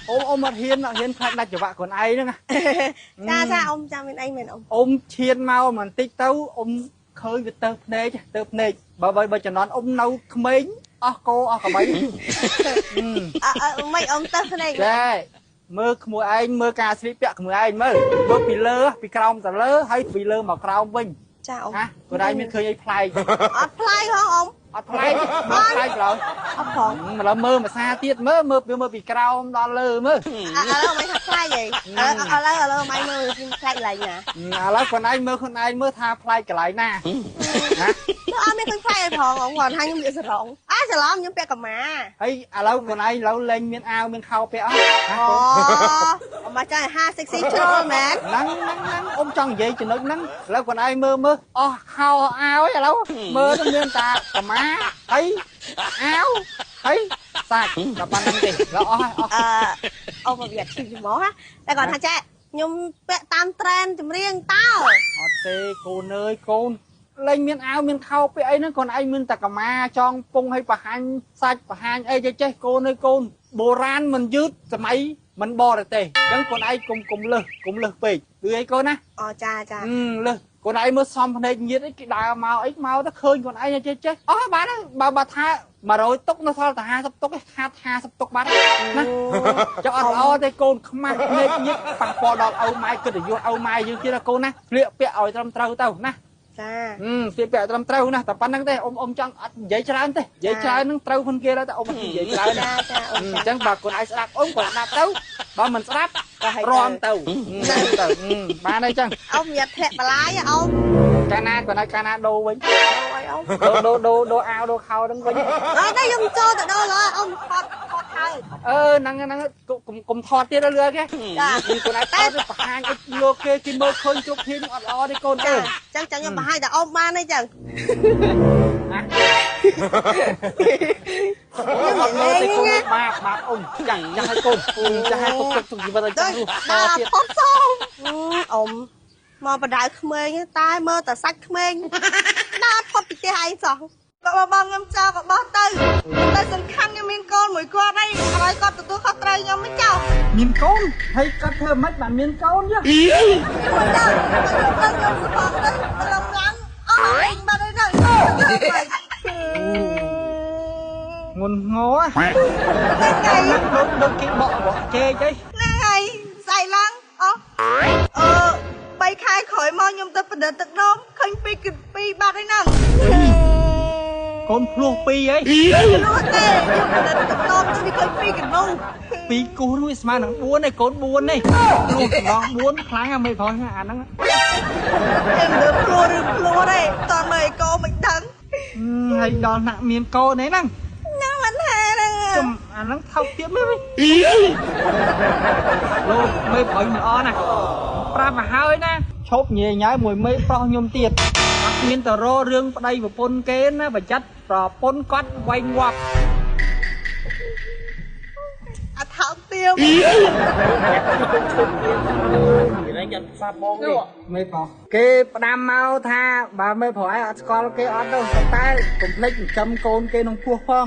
ôm mà hiên phát đặt cho vợ còn ai nữa cha cha ông cha bên anh mình ông ôm chiên mau mà tích tấu ôm khơi cái tớp nê bởi cho nó ôm nấu mấy cô cả mấy mấy ông tớp này mơ mùa anh mơ ca sĩ bẹc mùa anh mơ bị lơ bị còng tờ lơ hay bị lơ mà còng vinh cha ông còn đây mình khơi dây play play không ông play rồi mà là mơ mà xa tiết mơ bị còng đo lơ mơ lâu mấy thật play gì lâu mấy mơ play lại nè lâu còn anh mơ tha play cái lại nè nó mấy con play thằng ông còn hai nhóm địa rộng sẽ làm nhóm bẹc cầm mà ấy lâu còn anh lâu lên miền ao miền khao bẹc mà cha ha sexy chưa mẹ nắng ôm chân vậy cho nó nắng lâu còn ai mơ khao áo ấy lâu mơ nó miền ta cầm má thấy áo thấy sạch là ban năm gì ông mà việc chịu mỏ haแต่ก่อนฮะแจ๊ខ្ញុំពាក់តាម trend ចម្រៀងតើអត់ទេកូនអើយកូនលេងមានអាវមានខោពាក់អីហ្នឹងកូនឯងមានតែកាម៉ាចងពងឲ្យបង្ហាញសាច់បង្ហាញអីចេះកូនអើយកូនបុរាណមិនយឺតសម័យមិនបរទេអញ្ចឹងកូនឯងកុំលើសពេកគឺអីកូនណាចាលើសកូនឯងមើលសំភ្នែកញៀតអីគេដើរមកអីមកទៅឃើញកូនឯងចេះបានបើថា100 តុកនៅសល់តែ50 តុកឯងខាត50 តុកបាត់ណាចុះអត់ល្អទេកូនខ្មាស់ភ្នែកញៀតប៉ះពាល់ដល់ឪម៉ែគិតទៅយកឪម៉ែយើងទៀតណាកូនណាស្លៀកពាក់ឲ្យត្រឹមត្រូវទៅណាចាស្លៀកពាក់ត្រឹមត្រូវណាតែប៉ុណ្្នឹងទេអ៊ំចង់អត់និយាយច្រើនទេនិយាយច្រើននឹងត្រូវខ្លួនគេតែអ៊ំមិននិយាយច្រើនណាអញ្ចឹងបើកូនឯងស្ដាប់អ៊ំគាត់ស្ដាប់ទៅបើមិនស្ដាប់ក៏រំទៅបានអីចឹងអ៊ំញាត់ធ្លាក់បន្លាយអ៊ំកាលណាគាត់ឲ្យកាលណាដូរវិញដូរអីអ៊ំដូរអាវដូរខោហ្នឹងវិញអត់ទេខ្ញុំចូលទៅដូរឡើយអ៊ំថតហើយហ្នឹងកុំថតទៀតលើគេចាកូនឯងថតទៅបង្ហាញឲ្យលោកគេមើលឃើញជប់ភីនឹងអត់ល្អទេកូនទេចឹងខ្ញុំបង្ហាញតែអ៊ំបានទេចឹងអត់លើទេកូនបាបអ៊ំចាស់ឲ្យកូនចាស់ឲ្យទុកជីវិតឲ្យចាស់នោះទៀតអ៊ំសូមអ៊ំមកបដៅក្មេងតែមើលតែសាច់ក្មេងដើរផុតពីផ្ទះឯងសោះក៏បងខ្ញុំចោលក៏បោះទៅសំខាន់ខ្ញុំមានកូនមួយគាត់ហើយឲ្យគាត់ទទួលខុសត្រូវខ្ញុំមិនចោលមានកូនហើយគាត់ធ្វើមិនបានមានកូនទេខ្ញុំសបទៅលំឡើងអស់បាត់ហើយងន់ងោដូចគេបកចេកអីហ្នឹងហើយស្អែកឡើង3 ខែក្រោយមកខ្ញុំទៅបណ្ឌិតទឹកនោមឃើញ2បាត់ហើយហ្នឹងកូនភ្លោះ2អីភ្លោះទេខ្ញុំបណ្ឌិតទឹកនោមទៅឃើញ2កណ្ដុង2គូនោះស្មើនឹង4ឯងកូន4នេះភ្លោះកន្លង4ខ្លាំងអាមេផងអាហ្នឹងខ្ញុំលើភ្លោះឬភ្លោះទេតើមើលកូនមិនដឹងហើយដល់ណាក់មានកូនហ្នឹងមិនថាហ្នឹងអាហ្នឹងថោកទៀតមើលលោកមេប្រុសមិនអណាប្រាប់មកហើយណាឈប់ញ៉ៃញ៉ៃមួយមេប្រុសខ្ញុំទៀតអត់មានតររឿងប្តីប្រពន្ធគេណាបច្ចិតប្រពន្ធគាត់វែងងាប់អត់ថោកទៀតមានយ៉ាងសាបងនេះមេប្រុសគេផ្ដាំមកថាបើមេប្រុសឯងអត់ស្គាល់គេអត់ទៅតែកុំភ្លេចចិញ្ចឹមកូនគេក្នុងពោះផង